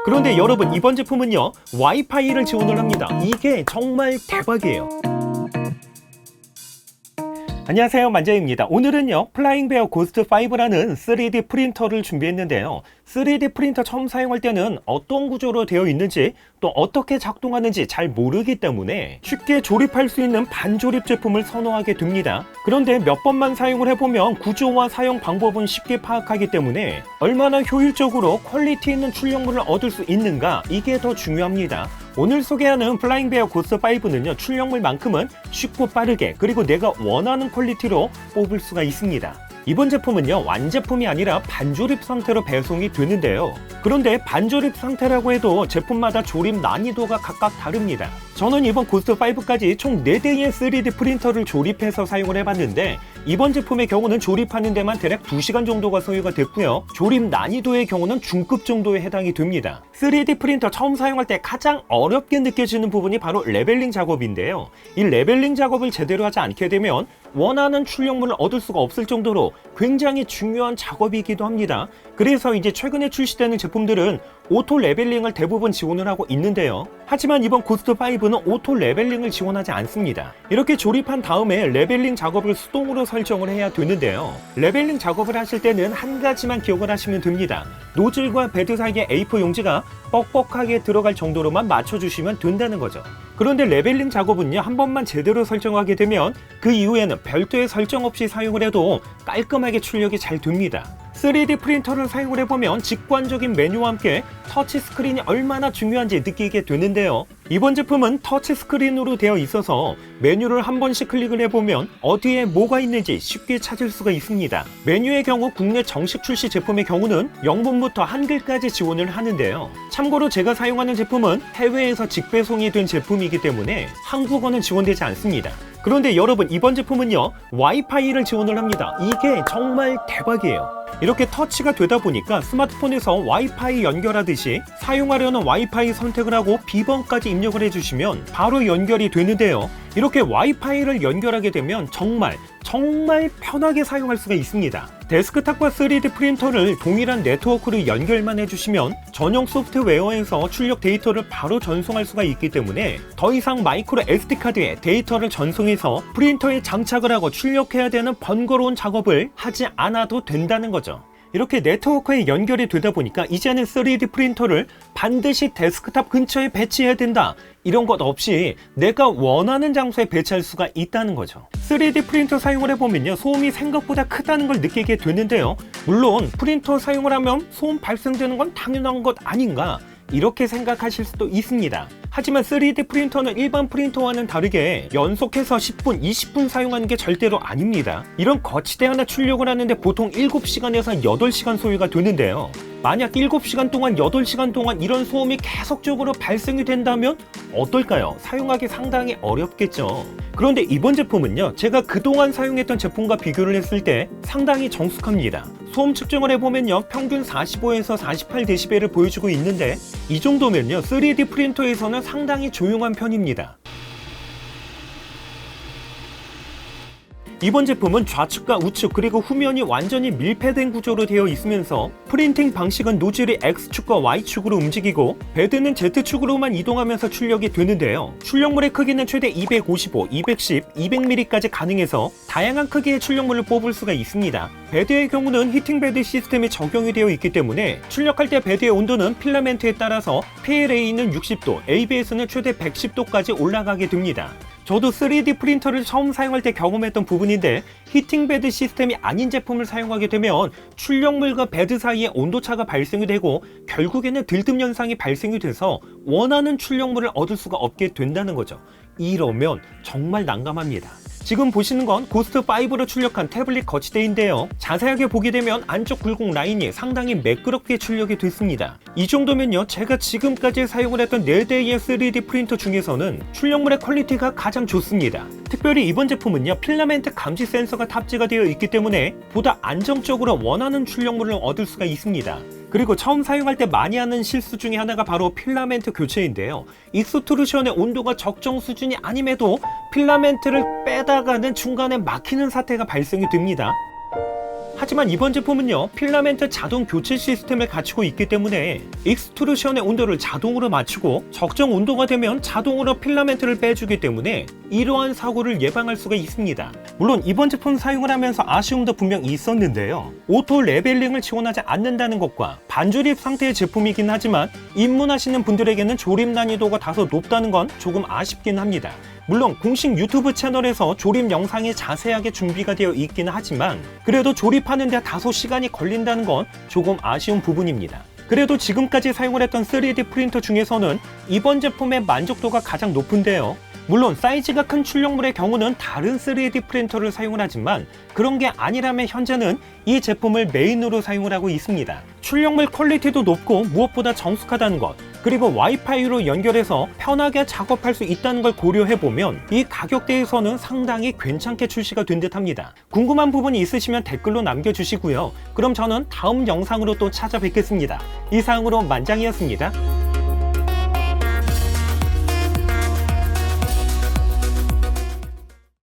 그런데 여러분, 이번 제품은요 와이파이를 지원을 합니다. 이게 정말 대박이에요. 안녕하세요, 만재입니다. 오늘은요 플라잉베어 고스트5라는 3D 프린터를 준비했는데요, 3D 프린터 처음 사용할 때는 어떤 구조로 되어 있는지 또 어떻게 작동하는지 잘 모르기 때문에 쉽게 조립할 수 있는 반조립 제품을 선호하게 됩니다. 그런데 몇 번만 사용을 해보면 구조와 사용 방법은 쉽게 파악하기 때문에 얼마나 효율적으로 퀄리티 있는 출력물을 얻을 수 있는가, 이게 더 중요합니다. 오늘 소개하는 플라잉베어 고스트5는요 출력물만큼은 쉽고 빠르게, 그리고 내가 원하는 퀄리티로 뽑을 수가 있습니다. 이번 제품은요 완제품이 아니라 반조립 상태로 배송이 되는데요, 그런데 반조립 상태라고 해도 제품마다 조립 난이도가 각각 다릅니다. 저는 이번 고스트5까지 총 4대의 3D 프린터를 조립해서 사용을 해봤는데, 이번 제품의 경우는 조립하는 데만 대략 2시간 정도가 소요가 됐고요, 조립 난이도의 경우는 중급 정도에 해당이 됩니다. 3D 프린터 처음 사용할 때 가장 어렵게 느껴지는 부분이 바로 레벨링 작업인데요, 이 레벨링 작업을 제대로 하지 않게 되면 원하는 출력물을 얻을 수가 없을 정도로 굉장히 중요한 작업이기도 합니다. 그래서 이제 최근에 출시되는 제품들은 오토 레벨링을 대부분 지원을 하고 있는데요, 하지만 이번 고스트5는 오토 레벨링을 지원하지 않습니다. 이렇게 조립한 다음에 레벨링 작업을 수동으로 설정을 해야 되는데요, 레벨링 작업을 하실 때는 한 가지만 기억을 하시면 됩니다. 노즐과 베드 사이에 A4 용지가 뻑뻑하게 들어갈 정도로만 맞춰주시면 된다는 거죠. 그런데 레벨링 작업은요 한 번만 제대로 설정하게 되면 그 이후에는 별도의 설정 없이 사용을 해도 깔끔하게 출력이 잘 됩니다. 3D 프린터를 사용을 해보면 직관적인 메뉴와 함께 터치 스크린이 얼마나 중요한지 느끼게 되는데요, 이번 제품은 터치 스크린으로 되어 있어서 메뉴를 한 번씩 클릭을 해보면 어디에 뭐가 있는지 쉽게 찾을 수가 있습니다. 메뉴의 경우 국내 정식 출시 제품의 경우는 영문부터 한글까지 지원을 하는데요, 참고로 제가 사용하는 제품은 해외에서 직배송이 된 제품이기 때문에 한국어는 지원되지 않습니다. 그런데 여러분, 이번 제품은요 와이파이를 지원을 합니다. 이게 정말 대박이에요. 이렇게 터치가 되다 보니까 스마트폰에서 와이파이 연결하듯이 사용하려는 와이파이 선택을 하고 비번까지 입력을 해주시면 바로 연결이 되는데요, 이렇게 와이파이를 연결하게 되면 정말 편하게 사용할 수가 있습니다. 데스크탑과 3D 프린터를 동일한 네트워크로 연결만 해주시면 전용 소프트웨어에서 출력 데이터를 바로 전송할 수가 있기 때문에 더 이상 마이크로 SD카드에 데이터를 전송해서 프린터에 장착을 하고 출력해야 되는 번거로운 작업을 하지 않아도 된다는 거죠. 이렇게 네트워크에 연결이 되다 보니까 이제는 3D 프린터를 반드시 데스크탑 근처에 배치해야 된다, 이런 것 없이 내가 원하는 장소에 배치할 수가 있다는 거죠. 3D 프린터 사용을 해보면요 소음이 생각보다 크다는 걸 느끼게 되는데요, 물론 프린터 사용을 하면 소음 발생되는 건 당연한 것 아닌가, 이렇게 생각하실 수도 있습니다. 하지만 3D 프린터는 일반 프린터와는 다르게 연속해서 10분, 20분 사용하는 게 절대로 아닙니다. 이런 거치대하나 출력을 하는데 보통 7시간에서 8시간 소요가 되는데요, 만약 7시간 동안 8시간 동안 이런 소음이 계속적으로 발생이 된다면 어떨까요? 사용하기 상당히 어렵겠죠. 그런데 이번 제품은요 제가 그동안 사용했던 제품과 비교를 했을 때 상당히 정숙합니다. 소음 측정을 해보면요 평균 45에서 48dB를 보여주고 있는데, 이 정도면요 3D 프린터에서는 상당히 조용한 편입니다. 이번 제품은 좌측과 우측 그리고 후면이 완전히 밀폐된 구조로 되어 있으면서 프린팅 방식은 노즐이 X축과 Y축으로 움직이고 베드는 Z축으로만 이동하면서 출력이 되는데요, 출력물의 크기는 최대 255, 210, 200mm까지 가능해서 다양한 크기의 출력물을 뽑을 수가 있습니다. 베드의 경우는 히팅 베드 시스템이 적용이 되어 있기 때문에 출력할 때 베드의 온도는 필라멘트에 따라서 PLA는 60도, ABS는 최대 110도까지 올라가게 됩니다. 저도 3D 프린터를 처음 사용할 때 경험했던 부분인데, 히팅 베드 시스템이 아닌 제품을 사용하게 되면 출력물과 베드 사이에 온도차가 발생이 되고 결국에는 들뜸 현상이 발생이 돼서 원하는 출력물을 얻을 수가 없게 된다는 거죠. 이러면 정말 난감합니다. 지금 보시는 건 고스트5로 출력한 태블릿 거치대인데요, 자세하게 보게 되면 안쪽 굴곡 라인이 상당히 매끄럽게 출력이 됐습니다. 이 정도면요 제가 지금까지 사용을 했던 4대의 3D 프린터 중에서는 출력물의 퀄리티가 가장 좋습니다. 특별히 이번 제품은요 필라멘트 감지 센서가 탑재가 되어 있기 때문에 보다 안정적으로 원하는 출력물을 얻을 수가 있습니다. 그리고 처음 사용할 때 많이 하는 실수 중에 하나가 바로 필라멘트 교체인데요, 익스트루션의 온도가 적정 수준이 아님에도 필라멘트를 빼다가는 중간에 막히는 사태가 발생이 됩니다. 하지만 이번 제품은요, 필라멘트 자동 교체 시스템을 갖추고 있기 때문에 익스트루션의 온도를 자동으로 맞추고 적정 온도가 되면 자동으로 필라멘트를 빼주기 때문에 이러한 사고를 예방할 수가 있습니다. 물론 이번 제품 사용을 하면서 아쉬움도 분명 있었는데요. 오토 레벨링을 지원하지 않는다는 것과 반조립 상태의 제품이긴 하지만 입문하시는 분들에게는 조립 난이도가 다소 높다는 건 조금 아쉽긴 합니다. 물론 공식 유튜브 채널에서 조립 영상이 자세하게 준비가 되어 있긴 하지만 그래도 조립하는 데 다소 시간이 걸린다는 건 조금 아쉬운 부분입니다. 그래도 지금까지 사용을 했던 3D 프린터 중에서는 이번 제품의 만족도가 가장 높은데요. 물론 사이즈가 큰 출력물의 경우는 다른 3D 프린터를 사용을 하지만 그런 게 아니라면 현재는 이 제품을 메인으로 사용을 하고 있습니다. 출력물 퀄리티도 높고 무엇보다 정숙하다는 것, 그리고 와이파이로 연결해서 편하게 작업할 수 있다는 걸 고려해보면 이 가격대에서는 상당히 괜찮게 출시가 된 듯합니다. 궁금한 부분이 있으시면 댓글로 남겨주시고요. 그럼 저는 다음 영상으로 또 찾아뵙겠습니다. 이상으로 만장이었습니다.